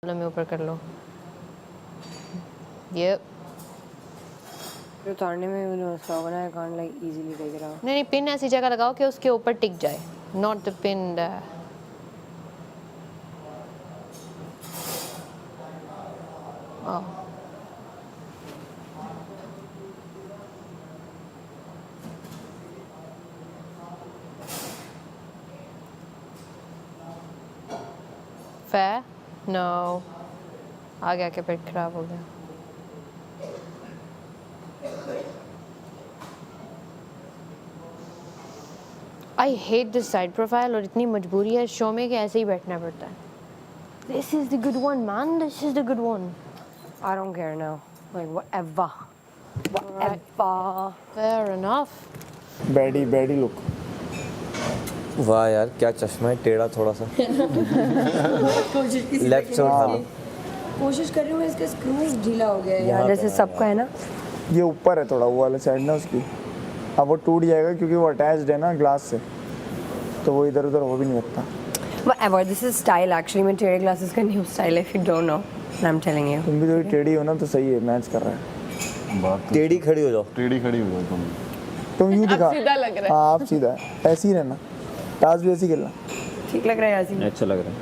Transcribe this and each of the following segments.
में ऊपर कर लो। ये उतारने में मैंने उसका होगा ना, I can't like easily take it out. नहीं, पिन ऐसी जगह लगाओ कि उसके ऊपर टिक जाए, not the pin that. Fair? No. आगे आके पेट खराब हो गया। I hate this side profile और इतनी मजबूरी है शो में कि ऐसे ही बैठना पड़ता है। This is the good one, man. This is the good one. I don't care now. Like whatever. Whatever. Fair enough. Baddie look. वाह यार क्या चश्मा है, टेढ़ा थोड़ा सा। लेफ्ट से उठा लो। कोशिश कर रही हूँ, इसका स्क्रू ढीला हो गया है यार, जैसे सबका है ना। ये ऊपर है थोड़ा, वो वाला साइड ना उसकी, अब वो टूट जाएगा क्योंकि वो अटैच्ड है ना ग्लास से, तो वो इधर उधर हो भी नहीं सकता। Whatever. This is style actually. मैं टेढ़े glasses का न्यू स्टाइल है, if you don't know. I'm telling you. तुम भी थोड़ी टेढ़ी हो ना तो सही है, मैच कर रहा है। बात टेढ़ी खड़ी हो जाओ। टेढ़ी खड़ी हो जाओ तुम यूँ दिखा। सीधा लग रहा है। हाँ आप सीधा है, ऐसे ही रहना, टास्क भी ऐसे ही खेलना। ठीक लग रहा है यासीन? अच्छा लग रहा है।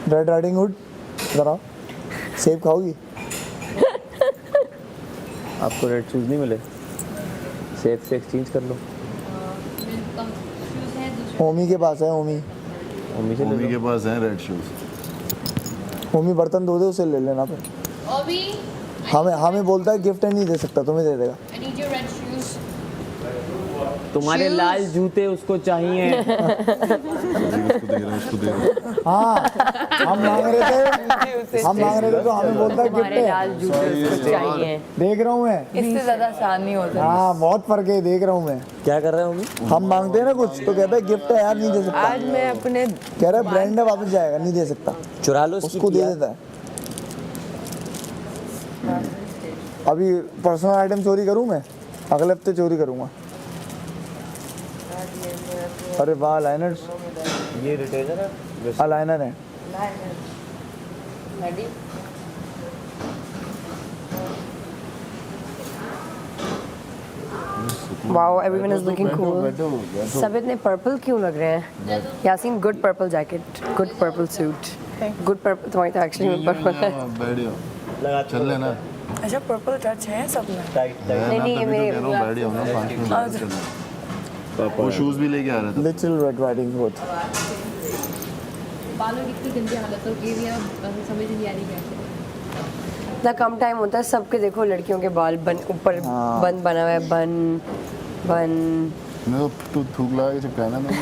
रेड राइडिंग हुड जरा सेब खाओगी? आपको रेड शूज नहीं मिले, सेफ से एक्सचेंज कर लो। होमी के पास है, होमी मम्मी से ले मम्मी लो। के पास है रेड शूज। होमी बर्तन धो दे, उसे ले लेना फिर। Obi, हमें बोलता है गिफ्ट नहीं दे सकता, तुम्हें दे देगा। I need your red shoes. तुम्हारे लाल जूते उसको चाहिए। उसको दे रहा हाँ हम मांग रहे थे तो हमें बोलता है गिफ्ट हमारे है। लाल जूते उसको चाहिए। देख रहा हूँ मैं, इससे ज्यादा आसान नहीं होता। हाँ बहुत फर्क है, देख रहा हूँ मैं। क्या कर रहे हो मम्मी? हम मांगते हैं ना कुछ तो कहता है गिफ्ट है यार, नहीं दे सकता। आज मैं अपने कह रहा है ब्रांड है, वापस जाएगा, नहीं दे सकता, चुरा लो उसकी उसको दे किया। देता है। अभी पर्सनल आइटम चोरी करूँ मैं, अगले हफ्ते चोरी करूँगा। अरे वाह लाइनर, ये रिटेलर है। हाँ लाइनर है। Wow, everyone is looking cool. सब इतने पर्पल क्यों लग रहे हैं? Yasin, good purple jacket, good purple suit, good purple. तुम्हारी तो एक्चुअली में पर्पल है। बैठ जाओ, लगा चल लेना। अच्छा, पर्पल टच है सब में? टाइट नहीं, ये मेरे बैठ जाओ ना, 5 मिनट बाद चलना। वो शूज भी लेके आ रहे थे। Little red riding hood. बालों की इतनी गंदी हालत हो गई है, अब समझ नहीं आ रही कैसे। इतना कम टाइम होता है सबके, देखो लड़कियों के बाल बन ऊपर बन बना हुआ है, बन मैं तो थूक लगा के चिपकाया ना मैंने।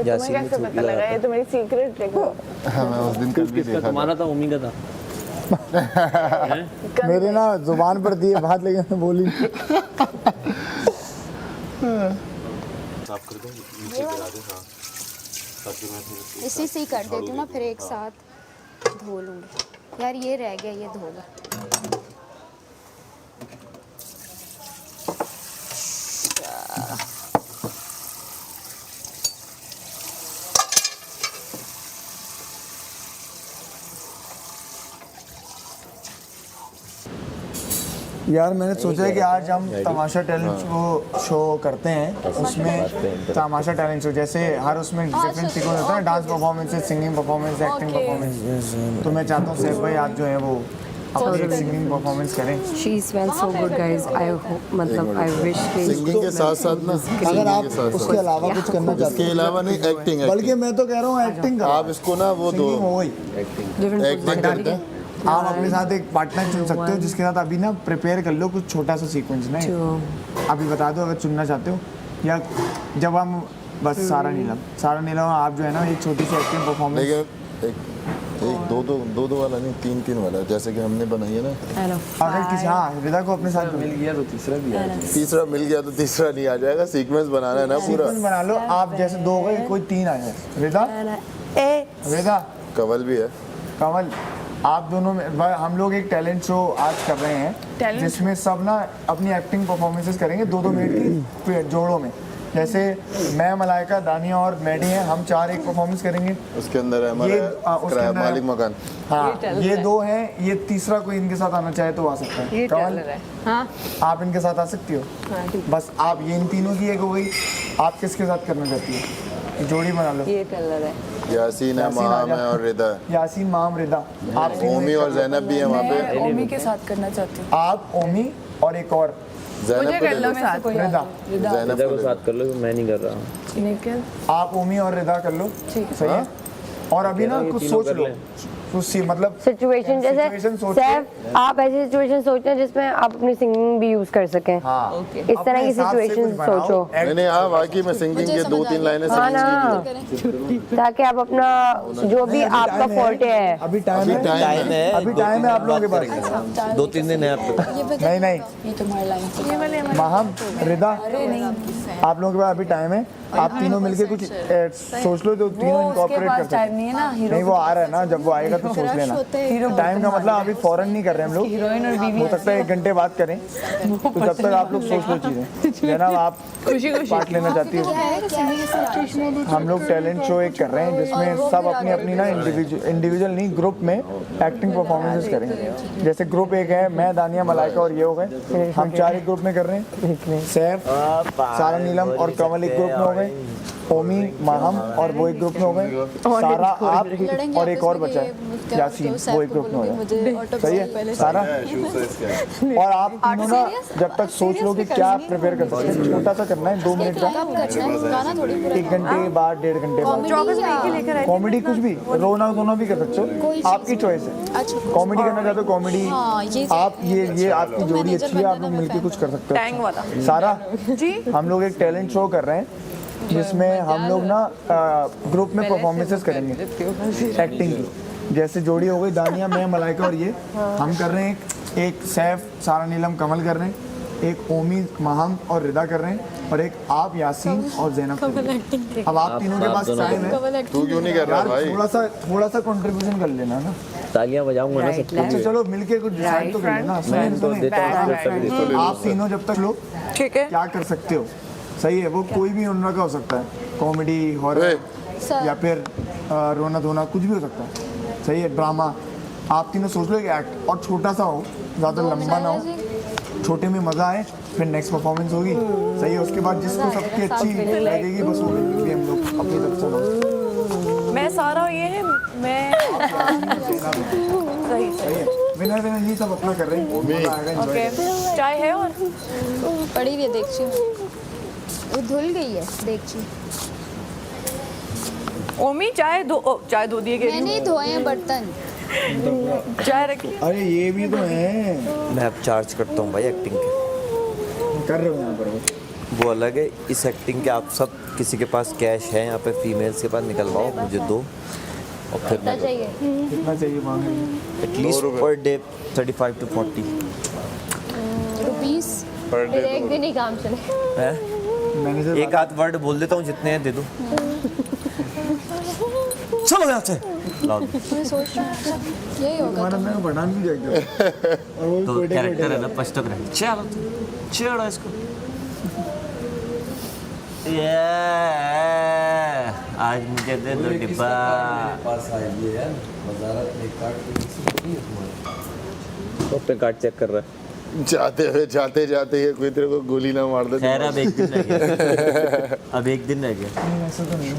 यासीन ने थूक लगा था। तो मेरी सीक्रेट देखो। हाँ, मैं उस दिन कल भी किसका? देखा था। तुम्हारा था, मम्मी का था। मेरे ना जुबान पर दिए बात, लेकिन मैं बोली नहीं। साफ कर दो, नीचे गिरा दे। हाँ, ताकि मैं फिर इसी से ही कर देती हूँ ना, फिर एक साथ धो लूँगी। यार ये रह गया, ये धो लो। यार मैंने सोचा है कि आज हम तमाशा टैलेंट को शो करते हैं, उसमें तमाशा टैलेंट शो जैसे हर उसमें डिफरेंट सीक्वेंस होता है, dance performance, singing performance, acting performance. तो मैं चाहता हूँ सैफ भाई आप जो है वो अपनी एक सिंगिंग परफॉर्मेंस करें। She smells so good guys. I hope, मतलब I wish कि सिंगिंग के साथ साथ ना, अगर आप उसके अलावा कुछ करना चाहते इसके अलावा नहीं, एक्टिंग बल्कि मैं तो कह रहा हूँ एक्टिंग का, आप इसको ना वो दो सिंगिंग हो गई। different एक्टिंग करते हैं। आप अपने साथ एक पार्टनर चुन सकते हो जिसके साथ अभी ना प्रिपेयर कर लो कुछ छोटा सा सीक्वेंस ना, अभी बता दो अगर चुनना चाहते हो, या जब हम बस सारा नीलम आप जो है ना एक छोटी सी एक्टिंग परफॉर्मेंस। लेकिन एक दो वाला नहीं, 3 वाला, जैसे कि हमने बनाई है ना। अगर किसी, हाँ रिदा को अपने साथ मिल गया तो तीसरा भी आ जाएगा। तीसरा मिल गया तो तीसरा नहीं आ जाएगा, सीक्वेंस बनाना है ना पूरा। सीक्वेंस बना लो आप, जैसे 2 हो गए, कोई 3 आ जाए। रिदा कवल भी है। कमल, आप दोनों में हम लोग एक टैलेंट शो आज कर रहे हैं जिसमें सब ना अपनी एक्टिंग परफॉर्मेंसेस करेंगे 2-2 मिनट की जोड़ों में, जैसे मैं, मलाइका, दानिया और मैडी हैं, हम 4 एक परफॉर्मेंस करेंगे। उसके अंदर है हमारा उसके अंदर मालिक मकान। हाँ, ये 2 हैं, ये तीसरा कोई इनके साथ आना चाहे तो आ सकता है। ये कमल, टेलर है। हाँ आप इनके साथ आ सकती हो। हाँ ठीक। बस आप ये इन तीनों की एक हो गई। आप किसके साथ करना चाहती हो? जोड़ी बना लो। ये टेलर है। यासीन है, यासीन आ माम जा। है और रिदा है। यासीन, माम, रिदा। आप तीनों ओमी एक और कर लो। जैनब भी है वहाँ पे। मैं ओमी के साथ करना चाहती हूँ। आप, ओमी और एक और जैनब को ले लो। रिदा। जैनब इधर को को ले लो। साथ कर लो, मैं नहीं कर रहा हूँ। निकल आप ओमी और रिदा कर लो। सही है। और अभी ना कुछ तीनों सोच कर लो, लें। कुछ सी मतलब सिचुएशन जैसे situation सोच के- सैफ आप ऐसी सिचुएशन सोचना जिसमें आप अपनी सिंगिंग भी यूज कर सकें। हाँ, इस तरह अपने की हिसाब से सिचुएशन कुछ बनाओ। सोचो। नहीं नहीं, हाँ वाकई में सिंगिंग के 2-3 लाइनें हाँ सिंगिंग ना, की भी। ताकि आप अपना जो भी आपका फोर्टे है। अभी टाइम है, अभी टाइम है आप लोगों के पास। 2-3 दिन है आपके। नहीं नहीं, ये तुम्हारी लाइन माहम, रिदा, आप लोगों के पास अभी टाइम है। आप तीनों मिलके कुछ सोच लो, तो तीनों इनकॉर्पोरेट कर सकते टाइम नहीं है ना हैं। हीरो नहीं, वो आ रहा है ना, जब वो आएगा तो सोच लेना। टाइम का मतलब अभी फौरन नहीं कर रहे हम लोग, हीरोइन और बीवी हो सकता है 1 घंटे बाद करें। तो जब तक आप लोग सोच लो चीजें। जनाब, आप पार्ट लेना चाहती हो? हम लोग टैलेंट शो एक कर रहे हैं जिसमें सब अपनी अपनी ना इंडिविजुअल नहीं, ग्रुप में एक्टिंग परफॉर्मेंसेस करेंगे। जैसे ग्रुप एक है, मैं, दानिया, मलाइका और ये हो गए। हम 4 एक ग्रुप में कर रहे हैं। सैफ, सारा, नीलम और कमल एक ग्रुप में हो गए। ओमी, माहम और वो एक ग्रुप में हो गए। सारा, आप और एक और बचा है यासीन, वो एक ग्रुप में हो गए। सही है सारा? और आप तीनों ना जब तक सोच लो कि क्या प्रिपेयर कर सकते हैं। छोटा सा करना है, 2 मिनट का, 1 घंटे बाद, 1.5 घंटे बाद। कॉमेडी कुछ भी, रोना धोना भी कर सकते हो, आपकी चॉइस है। कॉमेडी करना चाहते हो कॉमेडी, आप ये आपकी जोड़ी अच्छी है, आप लोग मिलके कुछ कर सकते हो। सारा जी, हम लोग एक टैलेंट शो कर रहे हैं जिसमें हम लोग ना ग्रुप में परफॉर्मेंसेस करेंगे एक्टिंग की। जैसे जोड़ी हो गई दानिया, मैं, मलाइका और ये हम कर रहे हैं। एक सैफ, सारा, नीलम, कमल कर रहे हैं। एक ओमी, माहम और रिदा कर रहे हैं। और एक आप, यासीन और जैनब कर रहे हैं। अब आप तीनों के पास टाइम है। तू क्यों नहीं कर रहा यार भाई? थोड़ा सा कंट्रीब्यूशन कर लेना ना। तालियां बजाऊंगा ना सबको। अच्छा चलो मिलके कुछ डिसाइड तो कर लेना। मैं तो देता हूँ सुनिए, आप तीनों जब तक लो ठीक है। क्या कर सकते हो? सही है, वो कोई भी उनका का हो सकता है, कॉमेडी, हॉरर या फिर रोना धोना, कुछ भी हो सकता है। सही है, ड्रामा। आप तीनों सोच लो एक एक्ट, और छोटा सा हो, ज़्यादा लंबा ना हो, छोटे में मज़ा आए, फिर नेक्स्ट परफॉर्मेंस होगी। सही है, उसके बाद जिसको सबकी अच्छी लगेगी बस वो भी हम लोग अपनी तरफ से लोग। मैं सारा ये है, मैं सही सही है, विनर विनर नहीं, सब अपना कर रहे हैं। मज़ा आएगा, enjoy ओके। चाय है और पड़ी हुई है देगची में, वो धुल गई है देगची। ओमी चाय धो दिए गए। मैंने ही धोए हैं बर्तन। चाय रखी। अरे ये भी तो है, मैं अब चार्ज करता हूँ भाई एक्टिंग के। कर रहे हो यहाँ पर वो अलग है, इस एक्टिंग के आप सब किसी के पास कैश है यहाँ पे, फीमेल्स के पास निकलवाओ, मुझे दो और फिर मैं कितना चाहिए मांगे? At least per day 35 to 40 rupees फिर एक दिन ही काम चले। है। मैनेजर एक आध वर्ड बोल देता हूँ, जितने हैं दे दो। चलो यहाँ से लाओ। मैं सोच रही हूँ यही होगा। हमारा मैं बढ़ान भी जाएगा और वो तो कोयटे कैरेक्टर है ना, पछतो करेक्टर। चलो छेड़ो इसको। ये आज मुझे दे दो डिब्बा। तो पे कार्ड चेक कर रहा है। जाते जाते ये कोई तेरे को गोली ना मार दे। खैर अब एक दिन रह गया। अब एक दिन रह गया। नहीं, ऐसा तो नहीं है।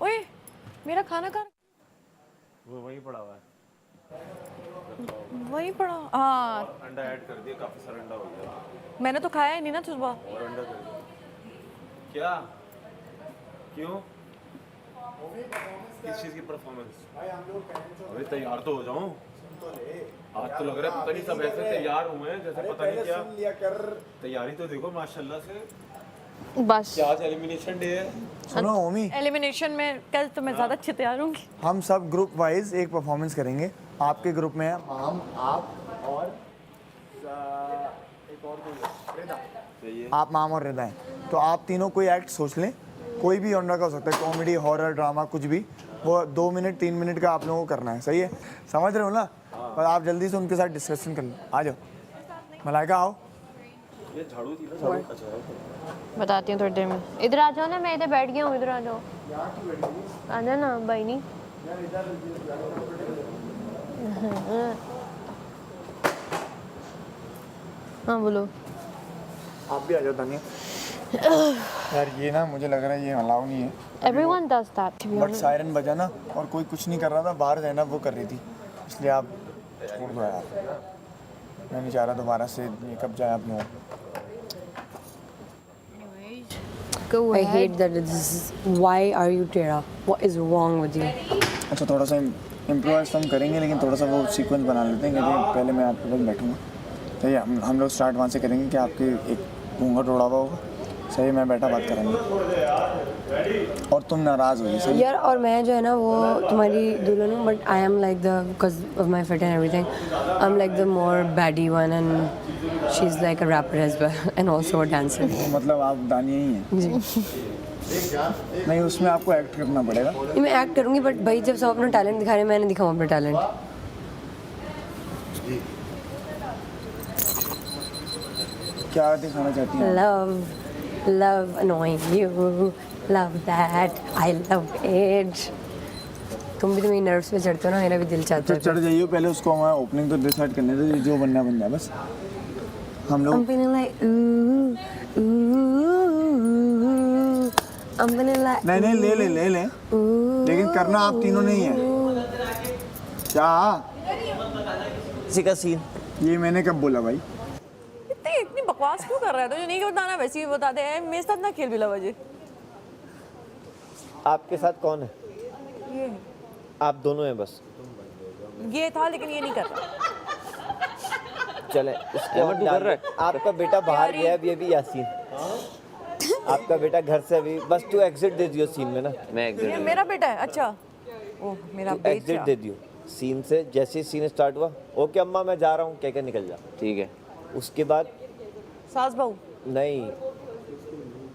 ओए मेरा खाना कहाँ? वो वहीं पड़ा हुआ है। वहीं पड़ा। हाँ अंडा ऐड कर दिया, काफी सारा अंडा हो गया। मैंने तो खाया ही नहीं ना सुबह। और अंडा कर दिया। क्या? क्यों? किस चीज़ की परफॉर्मेंस? अरे तैयार तो हो जाऊं। आज तो लग रहा है पता नहीं सब ऐसे तैयार हुए हैं जैसे पता नहीं क्या। तैयारी तो देखो माशाल्लाह से। बस आज एलिमिनेशन डे है। सुनो ओमी, एलिमिनेशन में कल तो मैं ज़्यादा अच्छी तैयार हूँगी। हम सब ग्रुप वाइज एक परफॉर्मेंस करेंगे आपके ग्रुप में है माम, आप और एक और कोई है, रिदा। आप, माम और रिदा हैं। तो आप तीनों कोई एक्ट सोच लें, कोई भी जॉनर का हो सकता है, कॉमेडी, हॉरर, ड्रामा, कुछ भी। वो 2 मिनट 3 मिनट का आप लोगों को करना है, सही है? समझ रहे हो ना? पर आप जल्दी से उनके साथ डिस्कशन कर लो। आ जाओ मलाइका, आओ। ये झाड़ू थी ना, झाड़ू। अच्छा बताती हूँ थोड़ी देर में। इधर आ जाओ ना, मैं इधर बैठ गया हूँ, इधर आ जाओ। आ जाओ ना भाई। नहीं हाँ बोलो। आप भी आ जाओ तानिया। यार ये ना मुझे लग रहा है ये अलाउ नहीं है। Everyone does that, to be but honest. Siren बजा ना और कोई कुछ नहीं कर रहा था, बाहर जाना वो कर रही थी, इसलिए आप छोड़ दो यार। मैं नहीं चाह रहा दोबारा से ये कब जाए आप लोग। Go I ahead. hate that this is, why are you Tara? What is wrong with you? अच्छा थोड़ा सा इम्प्रोवाइज तो हम करेंगे, लेकिन थोड़ा सा वो सीक्वेंस बना लेते हैं कि पहले मैं आपके पास बैठूँगा। तो ये हम लोग स्टार्ट वहाँ से करेंगे कि आपके एक घूंघट उड़ा हुआ होगा, सही, मैं बैठा बात करेंगे और तुम नाराज़ होगी, सही? यार और मैं जो है ना वो तुम्हारी दुल्हन हूँ, but I am like the because of my fit and everything I am like the more baddie one and she is like a rapper as well and also a dancer. मतलब आप दानिया ही हैं? जी नहीं, उसमें आपको एक्ट करना पड़ेगा। नहीं, मैं एक्ट करूँगी, बट भाई जब सब अपना टैलेंट दिखा रहे हैं, मैंने दिखाऊँ अपना टैलेंट। क्या दिखाना चाहती हैं? Love annoying you, love that, I love it. तुम भी तो मेरी नर्व्स पे चढ़ते हो ना, मेरा भी दिल चाहता तो है। चढ़ जाइए, पहले उसको हमारा ओपनिंग तो डिसाइड करने दो, जो बनना बन जाए बस। हम लोग I'm feeling like ooh, ooh, I'm feeling like नहीं ले लेकिन करना आप तीनों नहीं है क्या? किसी का सीन ये मैंने कब बोला भाई? इतनी बकवास क्यों कर रहा है? तुझे नहीं बताना वैसे ही बता दे। मेरे साथ ना खेल बिला बजे। आपके साथ कौन है? ये आप दोनों हैं बस। ये था लेकिन ये नहीं कर रहा। चले इसको हम डाल रहे हैं। आपका बेटा बाहर गया है अभी यासीन। आपका बेटा घर से अभी बस तू एग्जिट दे दियो सीन में ना। मैं ये मेरा बेटा है। अच्छा ओह मेरा एग्जिट बेटा। दे दियो सीन से। जैसे ही सीन स्टार्ट हुआ, ओके अम्मा मैं जा रहा हूँ, कह के निकल जा। ठीक है। उसके बाद सास बहू नहीं,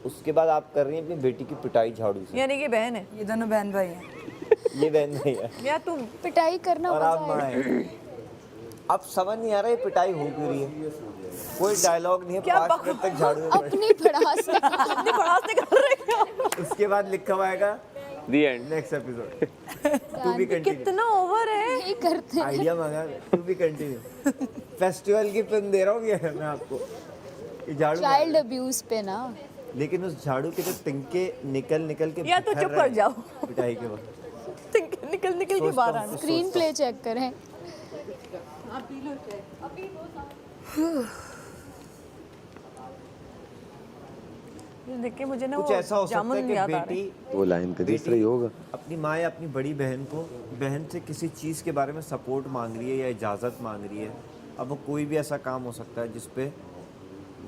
उसके बाद आप कर रही हैं अपनी बेटी की पिटाई झाड़ू से। यानी कि बहन है। ये दोनों बहन भाई हैं। ये बहन नहीं है या तुम पिटाई करना और आप माँ है। अब समझ नहीं आ रहा है पिटाई हो क्यों रही है। कोई डायलॉग नहीं है, 5 मिनट तक झाड़ू में अपनी भड़ास अपनी भड़ास निकाल रहे हो। उसके बाद लिखा हुआ आएगा the end next episode. To be continued. कितना ओवर है। यही करते हैं। आइडिया मांगा, टू बी कंटिन्यू। फेस्टिवल की फिल्म दे रहा हूँ ये मैं आपको, ये झाड़ू। चाइल्ड अब्यूज पे ना। लेकिन उस झाड़ू के जो तिनके निकल के या तो बिखर चुप रहे कर जाओ। पिटाई के वक्त निकल के बाहर आना। स्क्रीन प्ले चेक करें। देख के मुझे ना कुछ ऐसा हो सकता है कि बेटी वो लाइन पे इस तरह ही होगा। अपनी माँ या अपनी बड़ी बहन को, बहन से किसी चीज़ के बारे में सपोर्ट मांग रही है या इजाज़त मांग रही है। अब वो कोई भी ऐसा काम हो सकता है जिस पे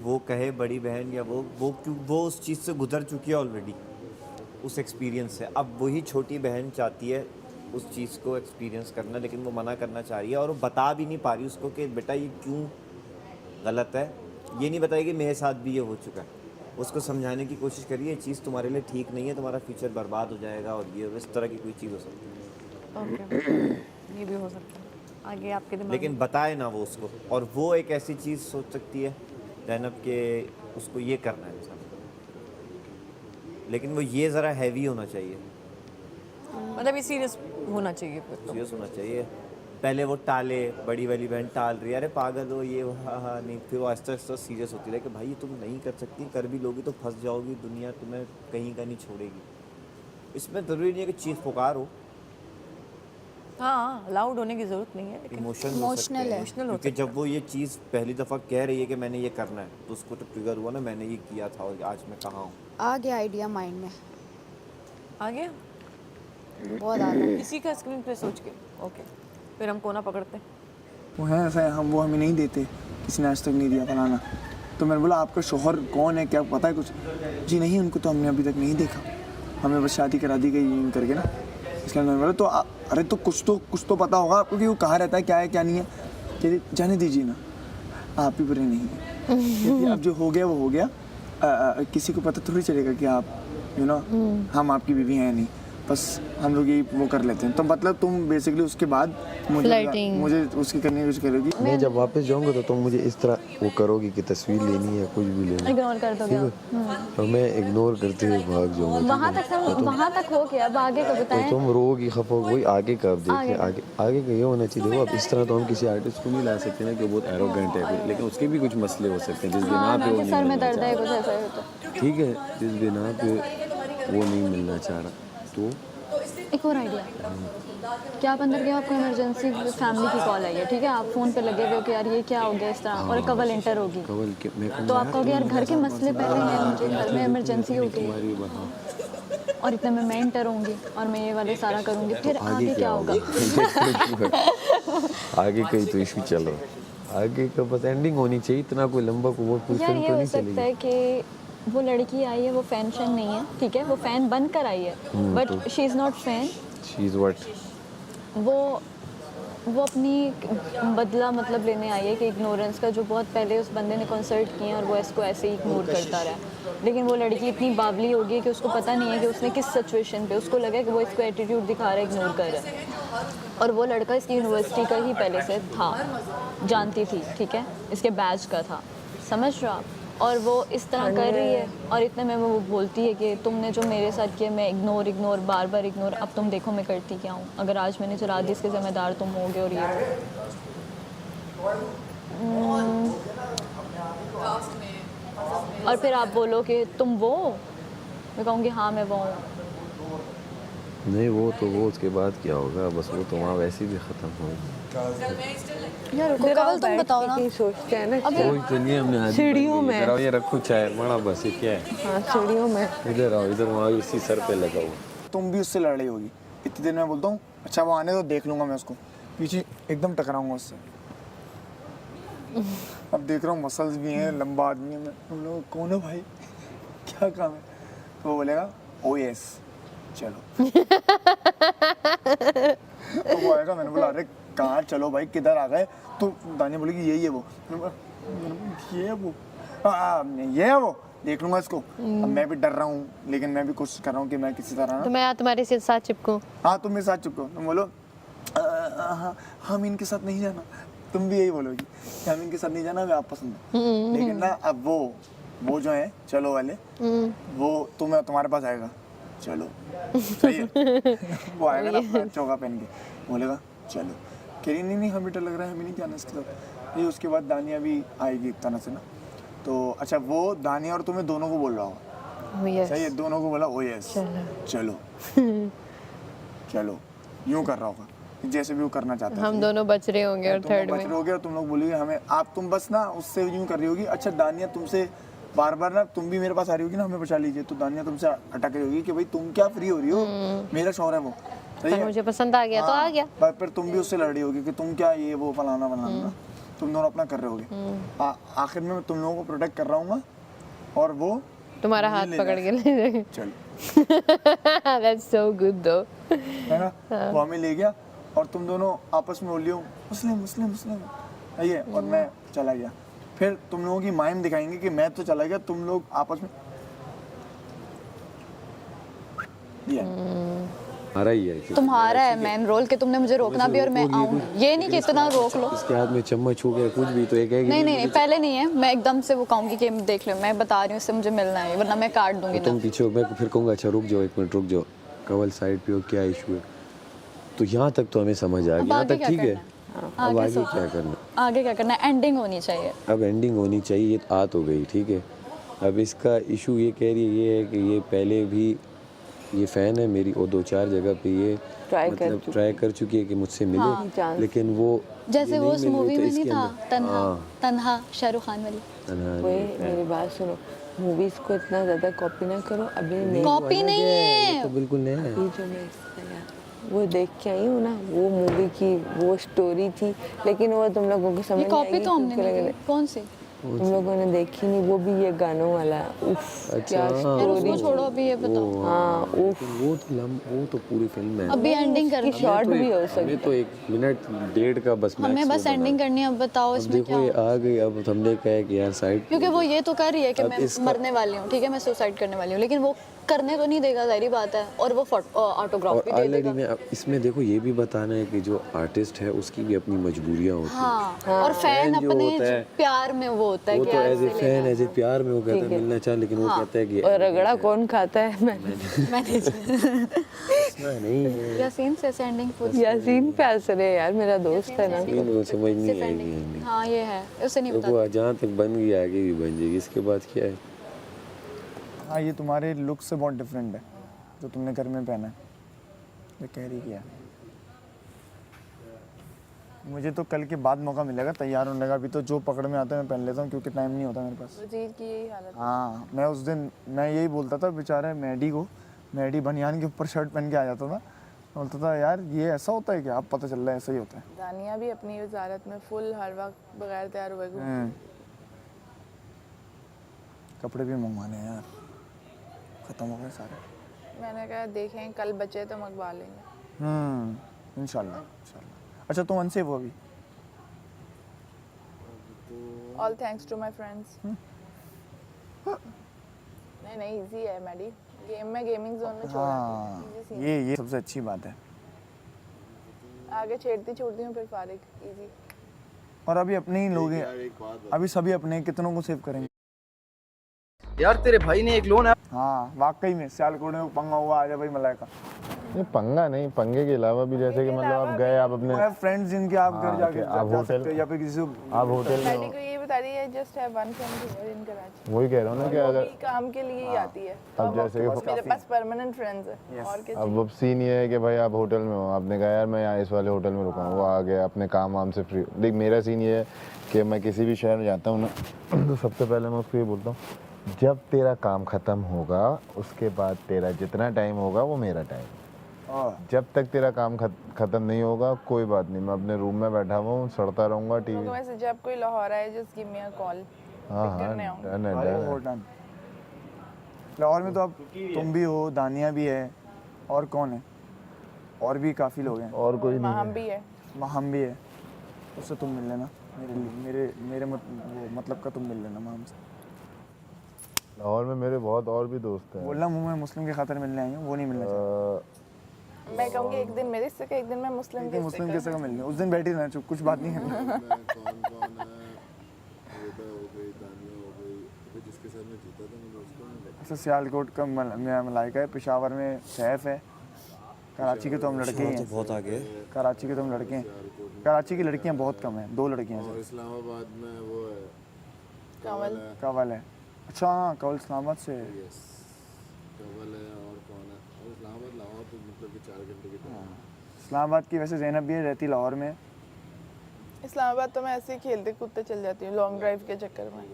वो कहे बड़ी बहन या वो उस चीज़ से गुजर चुकी है ऑलरेडी, उस एक्सपीरियंस से। अब वही छोटी बहन चाहती है उस चीज़ को एक्सपीरियंस करना, लेकिन वो मना करना चाह रही है और वो बता भी नहीं पा रही उसको कि बेटा ये क्यों गलत है। ये नहीं बताएगी मेरे साथ भी ये हो चुका है। उसको समझाने की कोशिश करिए ये चीज़ तुम्हारे लिए ठीक नहीं है, तुम्हारा फ्यूचर बर्बाद हो जाएगा और ये इस तरह की कोई चीज़ हो सकती है। ओके ये भी हो सकता है आगे आपके दिमाग लेकिन बताए ना वो उसको, और वो एक ऐसी चीज़ सोच सकती है ज़ैनब के उसको ये करना है इंसान, लेकिन वो ये ज़रा हैवी होना चाहिए, मतलब ये सीरियस होना चाहिए फिर तो। सीरियस होना चाहिए। पहले वो टाले, बड़ी वाली बहन टाल रही है, अरे पागल हो ये हाँ नहीं, फिर वो आहिस्ता आहिस्ता सीरियस होती है कि भाई तुम नहीं कर सकती, कर भी लोगी तो फंस जाओगी, दुनिया तुम्हें कहीं का नहीं छोड़ेगी। इसमें ज़रूरी नहीं है कि चीज़ पुकार हो, हाँ लाउड होने की ज़रूरत नहीं है, लेकिन इमोशनल है। क्योंकि जब वो ये चीज़ पहली दफ़ा कह रही है कि मैंने ये करना है, तो उसको तो ट्रिगर हुआ ना, मैंने ये किया था और आज मैं कहाँ हूँ। आ गया आइडिया माइंड में। आ गया बहुत आ गया। इसी का स्क्रीन पे सोच के। ओके फिर हम कोना पकड़ते। वो है ऐसा है, हम वो हमें नहीं देते, किसी ने आज तक नहीं दिया फलाना। तो मैंने बोला आपका शोहर कौन है, क्या पता है कुछ? जी नहीं, उनको तो हमने अभी तक नहीं देखा, हमें बस शादी करा दी गई यूं करके ना। इसके अंदर बोला तो अरे तो कुछ तो पता होगा आपको कि वो कहाँ रहता है, क्या है क्या नहीं है। कहती जाने दीजिए ना, आप ही बुरे नहीं हैं। क्योंकि अब जो हो गया वो हो गया, किसी को पता थोड़ी चलेगा कि आप हम आपकी बीवी हैं नहीं, बस हम लोग यही वो कर लेते हैं। तो मतलब तुम बेसिकली उसके बाद मुझे उसकी करने की कोशिश करोगी। मैं जब वापस जाऊंगा तो तुम मुझे इस तरह वो करोगी कि तस्वीर लेनी है, कुछ भी लेना है, इग्नोर कर दोगे तो मैं इग्नोर करते हुए भाग जाऊंगा। वहाँ तक हो गया, अब आगे का तो बताएं। तुम रोगी खफोगी, वही आगे का अब देखिए। आगे का ये होना चाहिए। देखो अब इस तरह तो हम किसी आर्टिस्ट को नहीं ला सकते ना कि वो बहुत एरोगेंट है, लेकिन उसके भी कुछ मसले हो सकते हैं जिस बिना पे वो सर नहीं में मिलना दर्द है चाह कुछ ऐसा है तो रहा। ठीक है, जिस बिना पे वो नहीं मिलना चाह रहा तो एक और आइडिया, क्या आप अंदर गए, आपको इमरजेंसी फैमिली की कॉल आई है, ठीक है, आप फ़ोन पे लगे हुए हो कि यार ये क्या हो गया इस तरह, और कवल इंटर होगी, कवल के मैं तो आप कहोगे यार घर के मसले पहले हैं, मुझे घर में इमरजेंसी हो गई तुम्हारी वहाँ और इतने में मैं इंटर होंगी और मैं ये वाले सारा करूँगी, फिर आगे क्या होगा? आगे का ही तो इशू चल रहा है। आगे का बस एंडिंग होनी चाहिए, इतना कोई लंबा को वो यार फिल्म ये तो हो नहीं सकता चलेगी। है कि वो लड़की आई है, वो फैन शन नहीं है, ठीक है, वो फैन बन कर आई है, but she is not fan. She is what? वो अपनी बदला मतलब लेने आई है कि इग्नोरेंस का, जो बहुत पहले उस बंदे ने कॉन्सर्ट किए और वो इसको ऐसे ही इग्नोर करता रहा। लेकिन वो लड़की इतनी बावली हो गई कि उसको पता नहीं है कि उसने किस सिचुएशन पे, उसको लगा कि वो इसको एटीट्यूड दिखा रहा है, इग्नोर कर रहा है, और वो लड़का इसकी यूनिवर्सिटी का ही पहले से था, जानती थी, ठीक है, इसके बैच का था, समझ रहे हो आप, और वो इस तरह कर रही है, और इतने में वो बोलती है कि तुमने जो मेरे साथ किया, मैं इग्नोर बार बार इग्नोर, अब तुम देखो मैं करती क्या हूँ, अगर आज मैंने चला दी इसके ज़िम्मेदार तुम होगे, और ये और फिर आप बोलो कि तुम वो, मैं कहूँगी हाँ मैं वो हूँ। नहीं वो तो वो उसके बाद क्या होगा, बस वो तो वहाँ वैसे भी ख़त्म हो। यार रुको कवल, तुम बताओ ना। सोचते हैं ना कोई तो नहीं, हमने सीढ़ियों में। इधर आओ, ये रखो चाय बड़ा, बस ये क्या है? हाँ सीढ़ियों में। इधर आओ, इधर वहाँ इसी सर पे लगा हुआ। तुम भी उससे लड़ रही होगी इतनी देर में, बोलता हूँ अच्छा वो आने तो देख लूंगा मैं उसको, पीछे एकदम टकराऊंगा उससे। अब देख रहा हूँ मसल्स भी हैं, लंबा आदमी है, मैं तुम लोग कौन हो भाई, क्या काम है? तो वो बोलेगा ओ यस चलो। तो वो आएगा, मैंने बोला अरे कहाँ चलो भाई, किधर आ गए? तो दानिया बोलेगी यही है वो, ये है वो, ये है वो, देख लूंगा इसको। अब मैं भी डर रहा हूँ, लेकिन मैं भी कोशिश कर रहा हूँ कि मैं किसी तरह तो मैं तुम्हारे साथ चिपकूं। हाँ तुम मेरे साथ चिपको, तुम बोलो हम इनके साथ नहीं जाना, तुम भी यही बोलोगी कि हम इनके साथ नहीं जाना, हमें आप पसंद है। लेकिन ना अब वो जो है चलो वाले, वो तुम्हारे पास आएगा, चलो सही है। वो आएगा ना अपना चौका पहन के, बोलेगा चलो, कह रही नहीं हमें डर लग रहा है, हमें नहीं जाना इसके साथ। ये उसके बाद दानिया भी आएगी एक तरह से ना, तो अच्छा वो दानिया और तुम्हें दोनों को बोल रहा होगा, सही है, दोनों को बोला ओ यस चलो चलो, यूं कर रहा होगा जैसे भी वो करना चाहता है। हम दोनों बच रहे होंगे और थर्ड में बच रहे होगे और तुम लोग बोलोगे हमें, तुम बस ना उससे यूं कर रही होगी, अच्छा दानिया तुमसे बार बार ना, तुम भी मेरे पास आ रही होगी ना, हमें बचा लीजिए, तो दानिया तुमसे अटक रही होगी कि भाई तुम क्या फ्री हो रही हो, मेरा शौहर है वो, सही है, मुझे पसंद आ गया तो आ गया। पर फिर तुम भी उससे लड़ रही होगी कि तुम क्या ये वो फलाना बनाना, तुम दोनों अपना कर रहे होगे। आखिर में तुम लोगों को प्रोटेक्ट कर रहा हूँ और वो तुम्हारा हाथ पकड़ के ले जाएगा। चलो That's so good though। है ना, वो हमें ले गया और तुम दोनों आपस में बोलियो मुस्लिम मुस्लिम मुस्लिम, सही है, और मैं चला गया। फिर तुम लोगों की माइम दिखाएंगे कि मैं तो चला गया, तुम लोग आपस में हमारा ही है, तुम्हारा है मैन रोल कि तुमने मुझे रोकना भी और मैं आऊँ, ये नहीं कि इतना रोक लो। इसके हाथ में चम्मच हो गया कुछ भी तो एक नहीं पहले नहीं है, मैं एकदम से वो कहूँगी कि देख लो मैं बता रही हूँ इससे मुझे मिलना है, वरना मैं काट दूंगी। तुम पीछे हो, मैं फिर कहूँगा अच्छा रुक जाओ, एक मिनट रुक जाओ, कवल साइड पे हो, क्या इशू है? तो यहाँ तक तो हमें समझ आ गया, यहाँ तक ठीक है। अब आगे क्या करना? आगे क्या करना है? एंडिंग होनी चाहिए। अब एंडिंग होनी चाहिए, ये आ तो गई, ठीक है। अब इसका इशू ये कह रही है, ये है कि ये पहले भी ये फ़ैन है मेरी, और 2-4 जगह पे ये मतलब ट्राई कर चुकी है कि मुझसे मिले, लेकिन वो जैसे वो उस मूवी में नहीं था तन्हा शाहरुख खान वाली। मेरी बात सुनो, मूवीज को इतना ज़्यादा कॉपी ना करो, अभी कॉपी नहीं है, तो बिल्कुल नहीं है। जो मैं वो देख के आई हूँ ना, वो मूवी की वो स्टोरी थी, लेकिन वो तुम लोगों को समझ ये कॉपी तो हमने नहीं की। कौन सी? तुम लोगों ने देखी नहीं, वो भी ये गानों वाला है। उफ, क्या यार स्टोरी। उसको छोड़ो, अभी ये बताओ। हाँ उफ, वो तो पूरी फिल्म है। अभी एंडिंग करनी है। शॉर्ट भी हो सकता हमें तो 1 मिनट 1.5 का बस हमें मैक्स बस वो एंडिंग करनी है। अब बताओ अब इसमें क्या देखो ये आ गई, अब हमने कहा है कि यार साइड, क्योंकि वो ये तो कर रही है कि अब मैं इसका- मरने वाली हूँ, ठीक है, मैं सुसाइड करने वाली हूँ, लेकिन वो करने तो नहीं देगा, जाहिर बात है, और वो ऑटोग्राफ और भी दे ऑलरेडी देगा। ने अब इसमें देखो ये भी बताना है कि जो आर्टिस्ट है उसकी भी अपनी मजबूरियां होती हैं। हाँ, और फैन जो अपने होता है, प्यार में वो होता है वो कि तो यार एज ए इसे फैन लेना एज ए प्यार में वो कहता है मिलना चाह, लेकिन वो कहता है कि और रगड़ा कौन खाता है? मैं नहीं, यासीन से एंडिंग पूछ। यासीन पे हंस रहे यार, मेरा दोस्त है ना। इनको समझ नहीं आएगी ending। हाँ ये है, उसे नहीं पता। देखो जहाँ तक बन गई आगे भी बन जाएगी, इसके बाद क्या है। हाँ ये तुम्हारे लुक से बहुत डिफरेंट है जो तुमने घर में पहना है, ये कह रही क्या। मुझे तो कल के बाद मौका मिलेगा तैयार होने का, अभी तो जो पकड़ में आता है मैं पहन लेता हूँ क्योंकि टाइम नहीं होता मेरे पास। वजीर की यही हालत। हाँ मैं उस दिन मैं यही बोलता था बेचारा मैडी को, मैडी बनियान के ऊपर शर्ट पहन के आ जाता था, बोलता था यार ये ऐसा होता है क्या, अब पता चल रहा है ऐसा ही होता है। दानिया भी अपनी वजारत में फुल हर वक्त बगैर तैयार हुए कपड़े भी मंगवाने हैं यार, ख़त्म हो गए सारे। मैंने कहा देखें कल बचे तो मंगवा लेंगे। इंशाल्लाह इंशाल्लाह। अच्छा तुम अनसेफ हो अभी? All thanks to my friends. नहीं इजी है मैडी, गेम में गेमिंग जोन में छोड़ा। हाँ ये सबसे अच्छी बात है। आगे छेड़ती हूँ फिर फारिग, इजी। और अभी अपने ही लोग हैं, अभी सभी अपने कितनों को सेव करेंगे यार। तेरे भाई ने एक लोन है। हाँ वाकई में सियालकोट में पंगा हुआ, आजा भाई मलाइका। नहीं पंगा नहीं, पंगे के अलावा भी जैसे कि मतलब आप गए, आप अपने फ्रेंड्स जिनके आप घर जाके आप जा होटल सकते हो या फिर किसी को आप होटल में मैडी को ये बता रही है just have one friend here in Karachi. वही कह रहा हूँ ना कि अगर काम के लिए ही आती है। अब जैसे कि मेरे पास परमानेंट फ्रेंड्स है और क्या। अब सीन ये है कि भाई आप होटल में हो, आपने कहा यार मैं यहाँ इस वाले होटल में रुका हूँ, वो आ गया अपने काम वाम से फ्री। देख मेरा सीन ये है कि मैं किसी भी शहर में जाता हूँ ना तो सबसे पहले मैं उसको ये बोलता हूँ जब तेरा काम ख़त्म होगा उसके बाद तेरा जितना टाइम होगा वो मेरा टाइम, जब तक तेरा काम ख़त्म नहीं होगा कोई बात नहीं, मैं अपने रूम में बैठा हुआ हूँ, सड़ता रहूँगा टीवी। तो वैसे जब कोई लाहौर आए just give me a call. हाँ हाँ डन है डन। लाहौर में तो अब तुम भी हो, दानिया भी है, और कौन है, और भी काफ़ी लोग हैं, और कोई नहीं हम भी है, हम भी है। उससे तुम मिल लेना मेरे मतलब का तुम मिल लेना माम से। लाहौर में मेरे बहुत और भी दोस्त हैं। बोलना मुंह में मुस्लिम की खातिर मिलने आए हैं, वो नहीं मिलना चाहिए। मैं कहूँगी एक दिन मेरे से एक दिन मैं मुस्लिम के से मिलने, उस दिन बैठी रहना, चुप, कुछ बात नहीं करना। अच्छा सियालकोट का मलाइका है, पेशावर में सैफ है, कराची के तो हम लड़के ही हैं। बहुत आगे। कराची के तो हम लड़के हैं, कराची की लड़कियां बहुत कम हैं, 2 लड़कियां हैं। इस्लामाबाद में वो है कंवल है। अच्छा हाँ कंवल इस्लामाबाद से। कंवल है और कौन है, और इस्लामाबाद लाहौर तो मतलब कि 4 घंटे की इस्लामाबाद की वैसे ज़ैनब भी है, रहती लाहौर में। इस्लामाबाद तो मैं ऐसे ही खेलते कूदते चल जाती हूँ लॉन्ग ड्राइव के चक्कर में।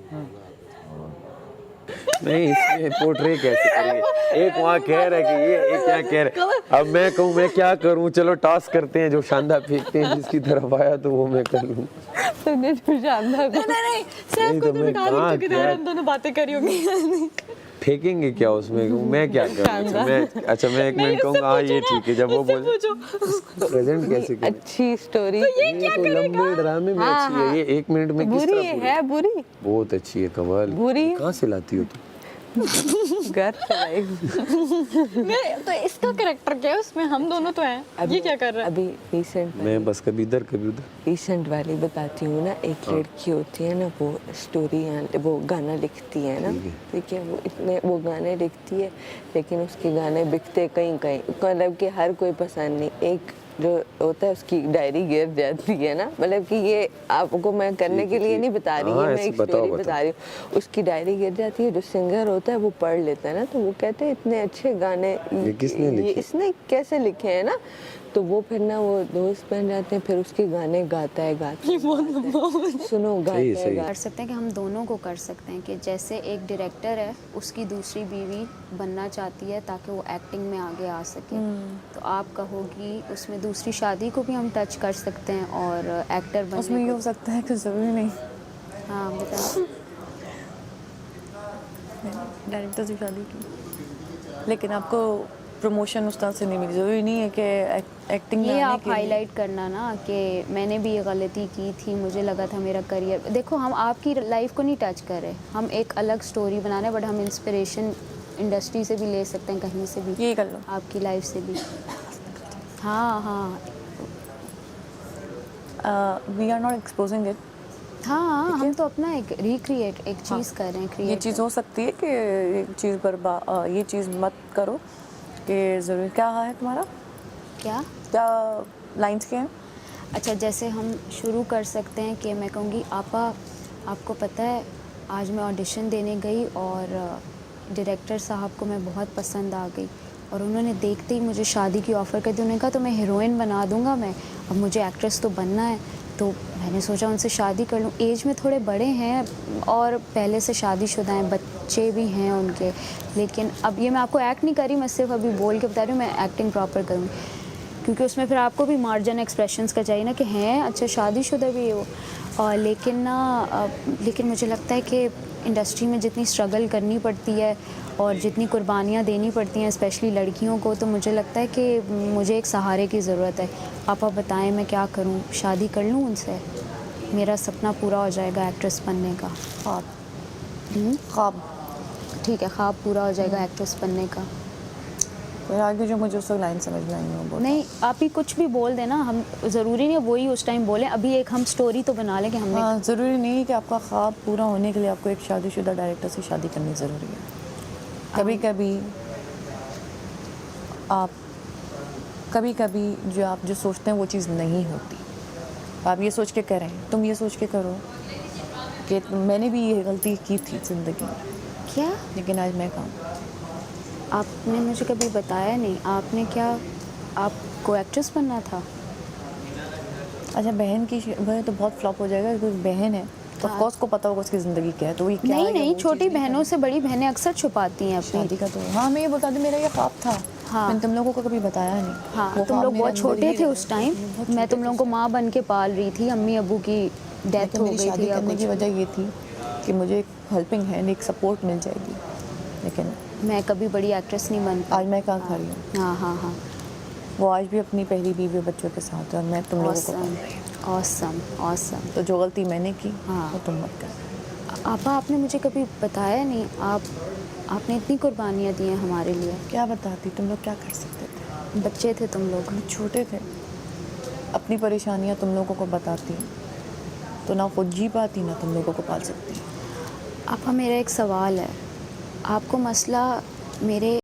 नहीं इसमें पोर्ट्रे कैसे करेंगे, एक वहाँ कह रहा है कि ये क्या कह रहा है, अब मैं कहूँ मैं क्या करूँ, चलो टास्क करते हैं, जो शानदार फेंकते हैं जिसकी तरफ आया तो वो मैं कर लूँ। तुमने जो शानदार नहीं सैफ को तो बिठा लो क्योंकि हम दोनों बातें करी होंगी। फेंकेंगे क्या उसमें, मैं क्या करूँ। मैं 1 मिनट कहूँगा हाँ ये ठीक है, जब वो बोले प्रेजेंट कैसे करें। अच्छी स्टोरी, ये तो लंबे ड्रामे में अच्छी है, ये 1 मिनट में किस तरह है बुरी बहुत अच्छी है। कमाल बुरी कहाँ से लाती हो तुम? घर तो इसका कैरेक्टर क्या है उसमें, हम दोनों तो हैं, ये क्या कर रहा है अभी रिसेंट मैं बस कभी इधर कभी उधर। रिसेंट वाली बताती हूँ ना, एक लड़की होती है ना, वो स्टोरी वो गाना लिखती है ना, ठीक है, वो गाने लिखती है लेकिन उसके गाने बिकते कहीं कहीं, मतलब कि हर कोई पसंद नहीं। एक जो होता है उसकी डायरी गिर जाती है ना, मतलब कि ये आपको मैं करने के लिए नहीं बता रही है, मैं एक स्टोरी बता रही हूँ। उसकी डायरी गिर जाती है, जो सिंगर होता है वो पढ़ लेता है ना, तो वो कहते हैं इतने अच्छे गाने ये इसने कैसे लिखे हैं ना, तो वो फिर ना वो दोस्त बन जाते हैं, फिर उसके गाने गाता है सुनो गाता कर सकते हैं कि हम दोनों को कर सकते हैं कि जैसे एक डायरेक्टर है उसकी दूसरी बीवी बनना चाहती है ताकि वो एक्टिंग में आगे आ सके, तो आप कहोगी उसमें दूसरी शादी को भी हम टच कर सकते हैं और एक्टर बनने उसमें ये हो सकता है कि ज़रूरी नहीं। हाँ बताओ। डायरेक्टर से शादी की, लेकिन आपको प्रमोशन उस तरह से नहीं मिली। ज़रूरी नहीं है कि एक्टिंग में ये आने आप के लिए हाईलाइट करना ना कि मैंने भी ये गलती की थी, मुझे लगा था मेरा करियर। देखो हम आपकी लाइफ को नहीं टच कर रहे, हम एक अलग स्टोरी बना रहे हैं, बट हम इंस्पिरेशन इंडस्ट्री से भी ले सकते हैं, कहीं से भी, ये कर लो। आपकी लाइफ से भी। हाँ हाँ we are not exposing it. हाँ, हम तो अपना एक रिक्रिएट एक चीज़ कर रहे हैं, ये क्रिएट। चीज़ हो सकती है कि ये चीज़ पर ये चीज़ मत करो कि ज़रूर। क्या है तुम्हारा, क्या क्या लाइंस के हैं? अच्छा, जैसे हम शुरू कर सकते हैं कि मैं कहूँगी आपा, आपको पता है आज मैं ऑडिशन देने गई और डायरेक्टर साहब को मैं बहुत पसंद आ गई और उन्होंने देखते ही मुझे शादी की ऑफ़र कर दी। उन्होंने कहा तो मैं हीरोइन बना दूँगा, मैं अब मुझे एक्ट्रेस तो बनना है। तो मैंने सोचा उनसे शादी कर लूँ। एज में थोड़े बड़े हैं और पहले से शादीशुदा हैं, बच्चे भी हैं उनके। लेकिन अब ये मैं आपको एक्ट नहीं कर रही, मैं सिर्फ अभी बोल के बता रही हूँ, मैं एक्टिंग प्रॉपर करूँगी, क्योंकि उसमें फिर आपको भी मार्जिन एक्सप्रेशंस का चाहिए ना कि हैं अच्छा शादीशुदा भी है वो। और लेकिन मुझे लगता है कि इंडस्ट्री में जितनी स्ट्रगल करनी पड़ती है और जितनी कुर्बानियाँ देनी पड़ती हैं स्पेशली लड़कियों को, तो मुझे लगता है कि मुझे एक सहारे की ज़रूरत है। आप बताएं मैं क्या करूं, शादी कर लूं उनसे? मेरा सपना पूरा हो जाएगा एक्ट्रेस बनने का। ख्वाब, ठीक है, ख्वाब पूरा हो जाएगा एक्ट्रेस बनने का। फिर आगे जो मुझे उसका लाइन समझ में आई वो नहीं, आप ही कुछ भी बोल देना, हम ज़रूरी नहीं है वही उस टाइम बोलें। अभी एक हम स्टोरी तो बना लें कि हमने। हाँ, ज़रूरी नहीं है कि आपका ख्वाब पूरा होने के लिए आपको एक शादीशुदा डायरेक्टर से शादी करनी ज़रूरी है। कभी कभी जो आप जो सोचते हैं वो चीज़ नहीं होती। आप ये सोच के करें, तुम ये सोच के करो कि मैंने भी ये गलती की थी ज़िंदगी में, क्या? लेकिन आज मैं कहूँ, आपने मुझे कभी बताया नहीं, आपने क्या, आपको एक्ट्रेस बनना था? अच्छा बहन की वह तो बहुत फ्लॉप हो जाएगा, क्योंकि बहन है तो ऑफ कोर्स को पता होगा उसकी ज़िंदगी क्या है। तो ये क्या नहीं, छोटी बहनों से बड़ी बहनें अक्सर छुपाती हैं अपनी शादी का। तो हाँ, मैं ये बता दूँ, मेरा ये ख्वाब था। हाँ, मैंने तुम लोगों को कभी बताया नहीं। हाँ, तुम लोग बहुत छोटे थे उस टाइम, मैं तुम लोगों को माँ बन के पाल रही थी, अम्मी अबू की डेथ हो गई थी। शादी करने की वजह ये थी कि मुझे एक हेल्पिंग हैंड, एक सपोर्ट मिल जाएगी, लेकिन मैं कभी बड़ी एक्ट्रेस नहीं बन पाई। आज मैं कहाँ खड़ी हूँ। हाँ हाँ हाँ, वो आज भी अपनी पहली बीवी बच्चों के साथ है और मैं तुम लोगों को। ऑसम। तो जो गलती मैंने की हाँ, वो तुम मत कर। आपा आपने मुझे कभी बताया नहीं, आपने इतनी कुर्बानियाँ दी हैं हमारे लिए। क्या बताती, तुम लोग क्या कर सकते थे? बच्चे थे तुम लोग, छोटे थे। अपनी परेशानियाँ तुम लोगों को बताती तो ना खुद जी पाती ना तुम लोगों को पाल सकती। आपा मेरा एक सवाल है, आपको मसला मेरे